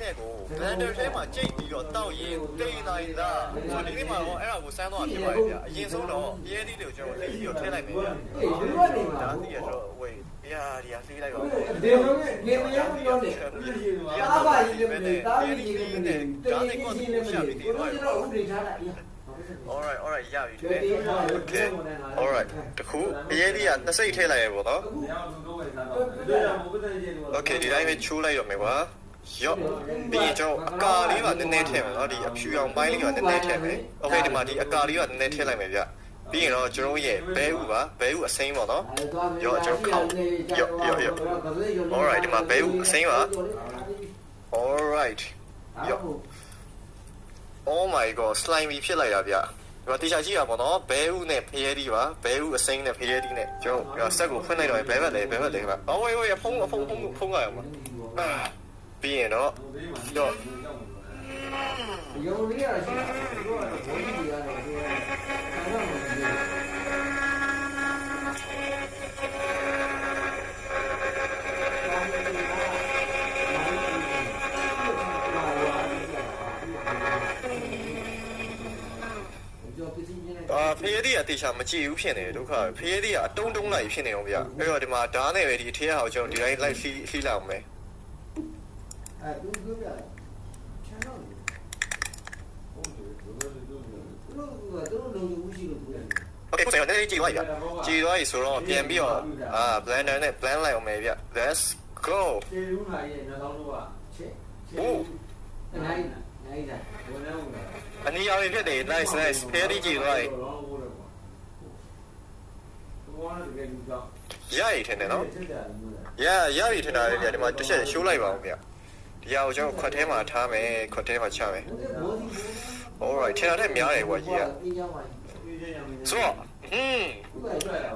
နဲ့ကို blender ထဲမှာကြိတ်ပြီးတော့တောက်ရင်တိတ်နိုင်တာဆိုဒီနေ့မှာတော့အဲ့ဒါကိုစမ်းတော့ဖြစ်ပါရဲ့ဗျာအရင်ဆုံးတော့ရဲသီးတွေကိုကျွန်တော်လိမ့်ပြီးတော့ထည့်လိုက်မယ်ဗျာဒါသီးရတော့ဝေးဒီဟာလေးလိုက်ပါဦးဒီလိုမျိုးမရဘူးပြောနေအားပါကြီးလည်းတားပြီးကြီးလည်းဒါနဲ့ကိုကြီးလည်းမဖြစ်ဘူးကျွန်တော်ဥပဒေထားတာအေးalright ရပြီတဲ့ okay alright တခုအရေးကြီးကနှစ်စိတ်ထည့်လိုက်ရပေါ့နော် okay ဒီတိုင်းပဲချိုးလိုက်ရမယ်ကွာရော့ပြီးရင်ကျွန်တော်အကာလေးပါနည်းနည်းထည့်မယ်နော်ဒီအဖြူအောင်ပိုင်းလေးကနည်းနည်းထည့်မယ် okay ဒီမှာဒီအကာလေးကနည်းနည်းထည့်လိုက်မယ်ဗျပြီးရင်တော့ကျွန်တော်ရဲ့ဘဲဥပါဘဲဥအစိမ်းပေါ့နော်ရော့ကျွန်တော်ခောက်ရော့ alright ဒီမှာဘဲဥအစိမ်းပါ alright ရော့Oh my god slimy ဖြစ်လိုက်တာဗျဒီမှာတေချာကြည့်ရပါတော့ဘဲဥနဲ့ဖရဲဒီပါဘဲဥအစိမ်းနဲ့ဖရဲဒီနဲ့ကျွန်တော်ဆက်ကိုဖွင့်လိုက်တော့ဘဲဘက်လေပါအော်ဝေးဖုံးရအောင်ပါပြီးရင်တော့ရော့ရုံလေးရရှိတယ်တို့ကတော့ဘိုးကြီးကတော့ဆန်တော့မကြည့်ဖရဲဒီအတေချာမကြည့်ဘူးဖြစ်နေတယ်ဒုက္ခဖရဲဒီကအတုံးလိုက်ဖြစ်နေအောင်ဗျအဲ့တော့ဒီမှာဓာတ်နဲ့ပဲဒီထည့်ရအောင်ကျွန်တော်ဒီတိုင်းလိုက်လှီးလိုက်အောင်မယ်သူပြောပြချမ်းတော့တို့လုံးဝရှိလို့ပြောတယ် Okay ကိုယ်စနေကြည့်လိုက်ပြီဆိုတော့ပြန်ပြီးတော့blender နဲ့ blend လိုက်အောင်မယ်ဗျ let's go ကျေဦးလာရဲ့နှောင်းတော့ချက်နိုင်တာဘယ်နဲ့ဦးလဲအနီရောင်ဖြစ်တယ် nice ဖရဲဒီကြည့်လိုက်ရရထင်တယ်နော်ရရထင်တာလေဒီမှာတစ်ချက်ရှိုးလိုက်ပါဦးဗျဒီဟာကိုကျွန်တော်ခွက်ထဲမှာထားမယ်ခွက်ထဲမှာချမယ် alright ထင်တာနဲ့များတယ်ကွာကြီးကဆိုတော့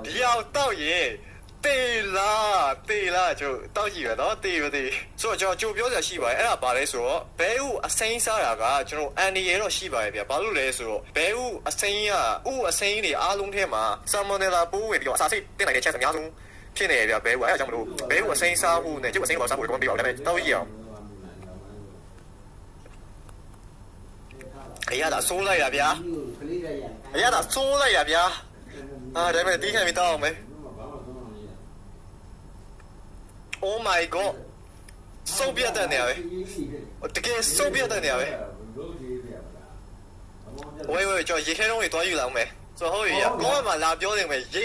ဒီဟာတောက်ရင်တေလာကျွန်တော်တောက်ကြည့်ရနော်တေဆိုတော့ကျွန်တော်ကြိုပြောစရာရှိပါတယ်အဲ့ဒါဘာလဲဆိုတော့ဘဲဥအစိမ်းစားတာကကျွန်တော်အန်ဒီရဲတော့ရှိပါတယ်ဗျဘာလို့လဲဆိုတော့ဘဲဥအစိမ်းကအစိမ်းတွေအားလုံးထဲမှာဆာမိုနယ်လာပိုးဝင်ပြီးတော့အစာစိတ်တင်နိုင်တဲ့ chance အများဆုံးဖြစ်နေရဗျဘဲဥအဲ့ဒါကြောင့်မလို့ဘဲဥအစိမ်းစားဖို့နဲ့ကျုပ်အစိမ်းပေါ်စားဖို့တော့မပြောဘူးဒါပေမဲ့တောက်ကြည့်အောင်အရသာစိုးလိုက်ရဗျာအရသာစိုးလိုက်ရဗျာဒါပေမဲ့တီးခံပြီးတောက်အောင်မယ်Oh my god စုပ်ပြတ်တဲ့နေရာပဲတကယ်စုပ်ပြတ်တဲ့နေရာပဲဝေးကျွန်တော်ရေခဲတုံးတွေတွားယူလာအောင်မယ်ဆိုတော့ဟုတ်ပြီကောင်းမှလာပြောနေမယ်ရေ